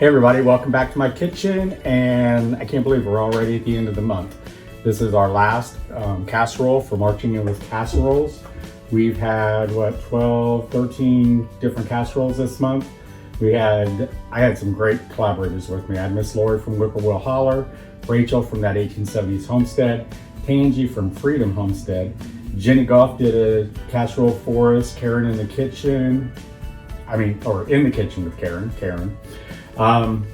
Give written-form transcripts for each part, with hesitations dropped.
Hey everybody, welcome back to my kitchen, and I can't believe we're already at the end of the month. This is our last casserole for Marching In With Casseroles. We've had, 12, 13 different casseroles this month. I had some great collaborators with me. I had Miss Lori from Whippoorwill Holler, Rachel from that 1870s Homestead, Tangi from Freedom Homestead, Jenny Goff did a casserole for us, Karen in the kitchen, in the kitchen with Karen.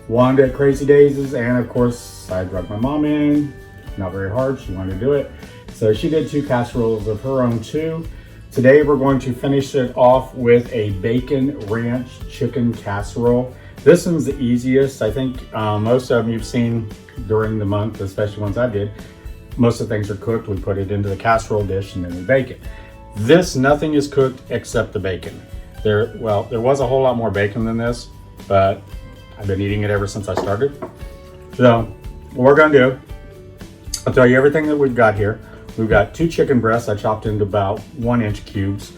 Wanda at Crazy Daisies, and of course I drugged my mom in, not very hard, she wanted to do it. So she did 2 casseroles of her own too. Today we're going to finish it off with a bacon ranch chicken casserole. This one's the easiest. I think most of them you've seen during the month, especially ones I did. Most of the things are cooked. We put it into the casserole dish and then we bake it. This, nothing is cooked except the bacon. There was a whole lot more bacon than this, but I've been eating it ever since I started. So what we're gonna do, I'll tell you everything that we've got here. We've got 2 chicken breasts I chopped into about 1-inch cubes,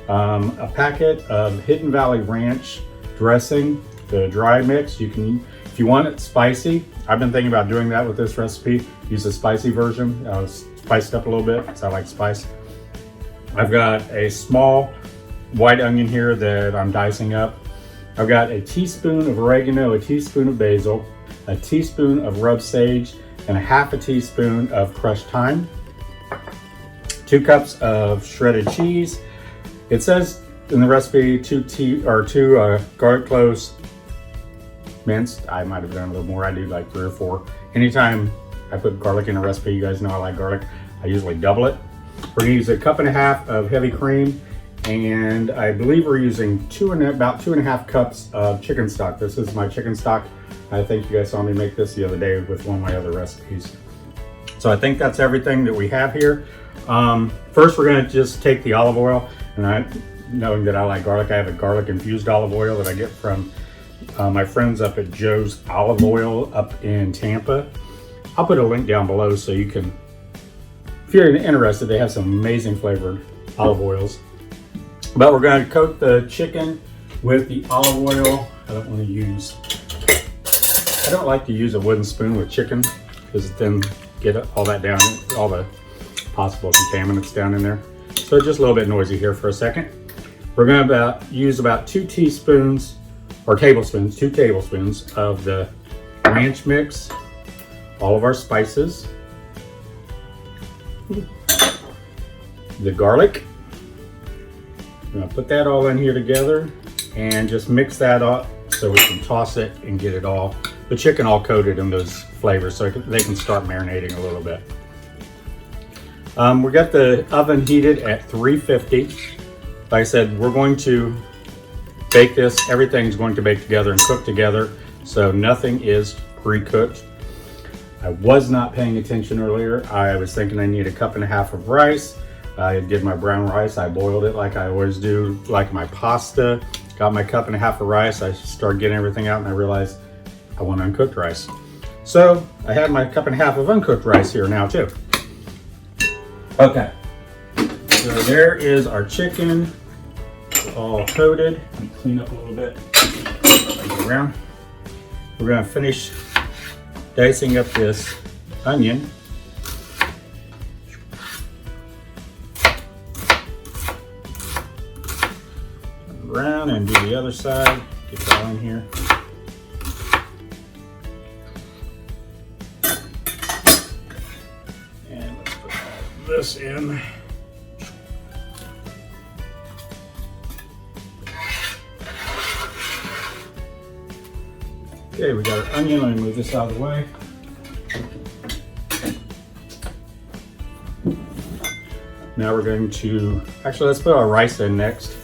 a packet of Hidden Valley Ranch dressing, the dry mix. You can, if you want it spicy, I've been thinking about doing that with this recipe. Use the spicy version. Spiced up a little bit because I like spice. I've got a small white onion here that I'm dicing up. I've got a teaspoon of oregano, a teaspoon of basil, a teaspoon of rubbed sage, and a half a teaspoon of crushed thyme. 2 cups of shredded cheese. It says in the recipe 2 garlic cloves minced. I might have done a little more. I do like 3 or 4. Anytime I put garlic in a recipe, you guys know I like garlic, I usually double it. We're gonna use a 1.5 cups of heavy cream, and I believe we're using about 2.5 cups of chicken stock. This is my chicken stock. I think you guys saw me make this the other day with one of my other recipes. So I think that's everything that we have here. First, we're gonna just take the olive oil, and knowing that I like garlic, I have a garlic infused olive oil that I get from my friends up at Joe's Olive Oil up in Tampa. I'll put a link down below so you can, if you're interested, they have some amazing flavored olive oils. But we're going to coat the chicken with the olive oil. I don't like to use a wooden spoon with chicken because then get all that down, all the possible contaminants down in there. So just a little bit noisy here for a second. We're going to use about 2 tablespoons of the ranch mix, all of our spices, the garlic. I'm gonna put that all in here together and just mix that up so we can toss it and get the chicken all coated in those flavors so they can start marinating a little bit. We got the oven heated at 350. Like I said, we're going to bake this. Everything's going to bake together and cook together, so nothing is pre-cooked. I was not paying attention earlier. I was thinking I need a 1.5 cups of rice. I did my brown rice. I boiled it like I always do, like my pasta. Got my 1.5 cups of rice. I started getting everything out and I realized I want uncooked rice. So I have my 1.5 cups of uncooked rice here now too. Okay, so there is our chicken all coated. Let me clean up a little bit. Around. We're gonna finish dicing up this onion. Around and do the other side. Get that on here. And let's put all this in. Okay, we got our onion. Let me move this out of the way. Now we're going to, let's put our rice in next.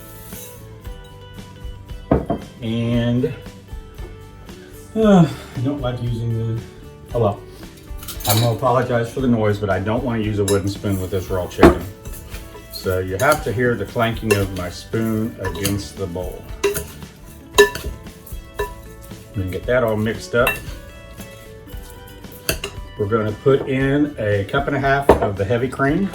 And I don't like using I'm gonna apologize for the noise, but I don't want to use a wooden spoon with this raw chicken. So you have to hear the clanking of my spoon against the bowl. We can get that all mixed up. We're going to put in a 1.5 cups of the heavy cream.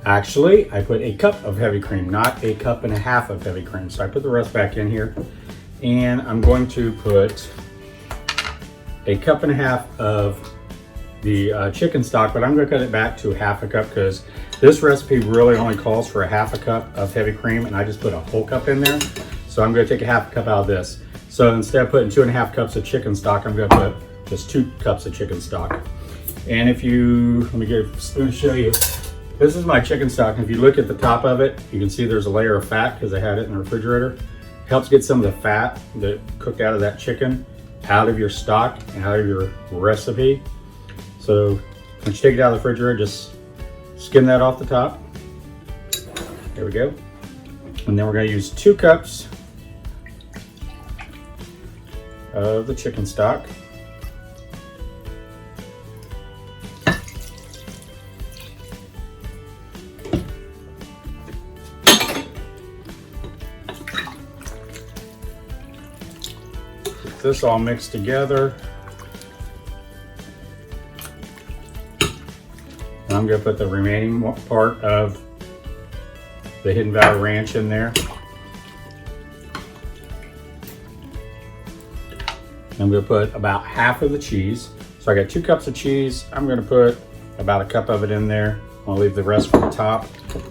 Actually, I put a cup of heavy cream, not a cup and a half of heavy cream. So I put the rest back in here, and I'm going to put a cup and a half of the chicken stock, but I'm going to cut it back to half a cup because this recipe really only calls for a half a cup of heavy cream, and I just put a whole cup in there. So I'm going to take a half a cup out of this. So instead of putting 2.5 cups of chicken stock, I'm going to put just 2 cups of chicken stock. And if you, let me get a spoon to show you. This is my chicken stock, and if you look at the top of it, you can see there's a layer of fat because I had it in the refrigerator. It helps get some of the fat that cooked out of that chicken out of your stock and out of your recipe. So once you take it out of the refrigerator, just skim that off the top. There we go. And then we're going to use 2 cups of the chicken stock. Get this all mixed together. And I'm going to put the remaining part of the Hidden Valley Ranch in there. I'm going to put about half of the cheese. So I got 2 cups of cheese. I'm going to put about a cup of it in there. I'll leave the rest for the top.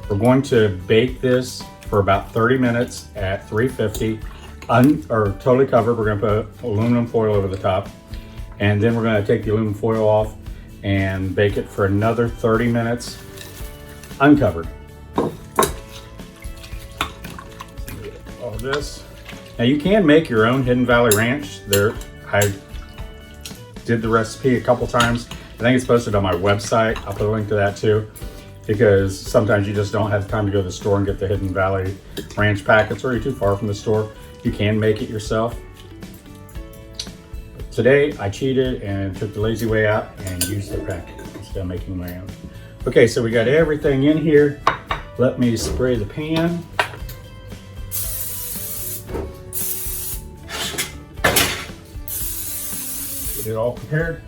We're going to bake this for about 30 minutes at 350, or totally covered. We're going to put aluminum foil over the top. And then we're going to take the aluminum foil off and bake it for another 30 minutes uncovered. All this. Now you can make your own Hidden Valley Ranch. I did the recipe a couple times. I think it's posted on my website. I'll put a link to that too, because sometimes you just don't have time to go to the store and get the Hidden Valley Ranch packets, or you're too far from the store. You can make it yourself. But today I cheated and took the lazy way out and used the packet instead of making my own. Okay, so we got everything in here. Let me spray the pan. Get it all prepared.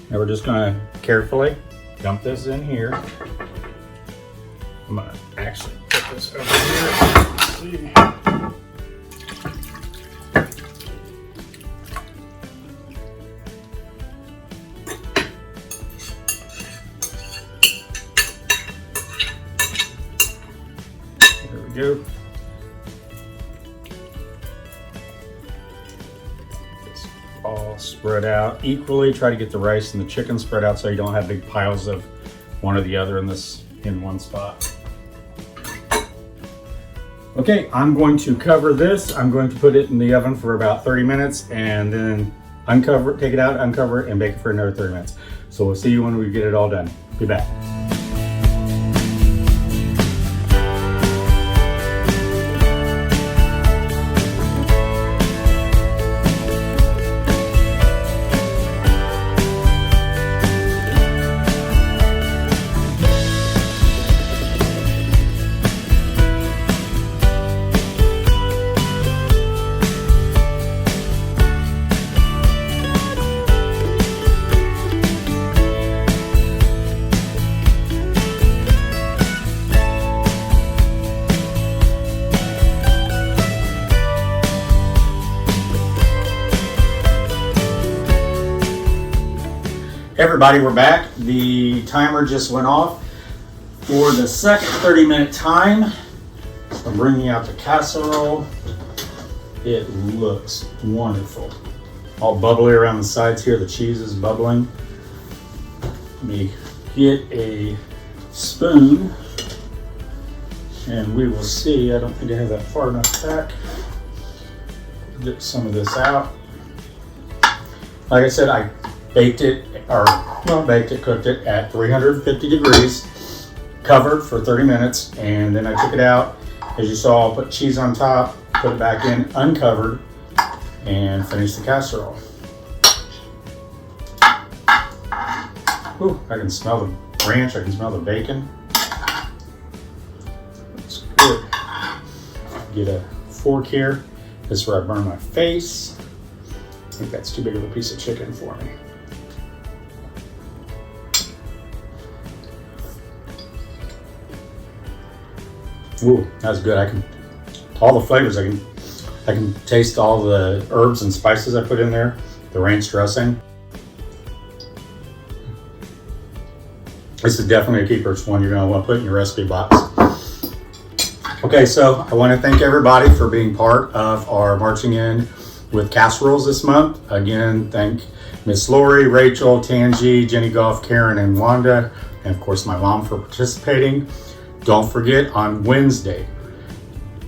Now we're just going to carefully dump this in here. I'm going to actually put this over here. Let's see. There we go. All spread out equally. Try to get the rice and the chicken spread out so you don't have big piles of one or the other in one spot. Okay, I'm going to cover this. I'm going to put it in the oven for about 30 minutes and then uncover it, take it out, uncover it, and bake it for another 30 minutes. So we'll see you when we get it all done. Be back. Everybody, we're back. The timer just went off for the second 30-minute time. I'm bringing out the casserole. It looks wonderful. All bubbly around the sides here. The cheese is bubbling. Let me get a spoon and we will see. I don't think I have that far enough back. Get some of this out. Like I said, I baked it, cooked it at 350 degrees, covered for 30 minutes, and then I took it out. As you saw, I put cheese on top, put it back in, uncovered, and finished the casserole. Ooh, I can smell the ranch, I can smell the bacon. That's good. Get a fork here. This is where I burn my face. I think that's too big of a piece of chicken for me. Ooh, that's good. All the flavors, I can taste all the herbs and spices I put in there, the ranch dressing. This is definitely a keeper. It's one you're gonna want to put in your recipe box. Okay, so I want to thank everybody for being part of our Marching In with Casseroles this month. Again, thank Miss Lori, Rachel, Tangi, Jenny Goff, Karen, and Wanda, and of course my mom for participating. Don't forget, on Wednesday,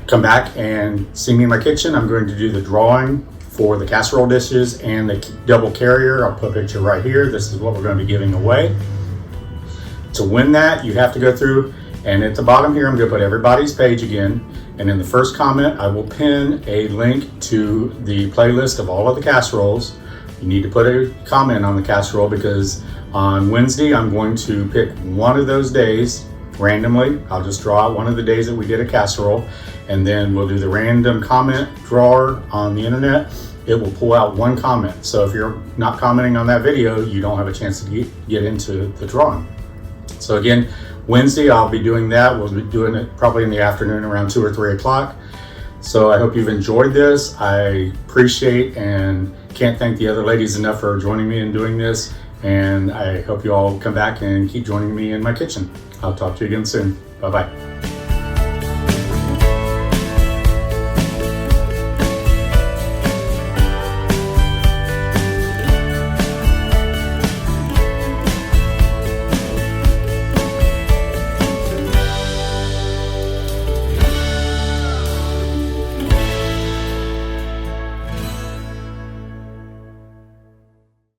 come back and see me in my kitchen. I'm going to do the drawing for the casserole dishes and the double carrier. I'll put a picture right here. This is what we're going to be giving away. To win that, you have to go through, and at the bottom here, I'm going to put everybody's page again. And in the first comment, I will pin a link to the playlist of all of the casseroles. You need to put a comment on the casserole because on Wednesday, I'm going to pick one of those days randomly. I'll just draw out one of the days that we did a casserole, and then we'll do the random comment drawer on the internet. It will pull out one comment. So if you're not commenting on that video, you don't have a chance to get into the drawing. So again, Wednesday, I'll be doing that. We'll be doing it probably in the afternoon around 2 or 3 o'clock. So I hope you've enjoyed this. I appreciate and can't thank the other ladies enough for joining me in doing this. And I hope you all come back and keep joining me in my kitchen. I'll talk to you again soon. Bye-bye.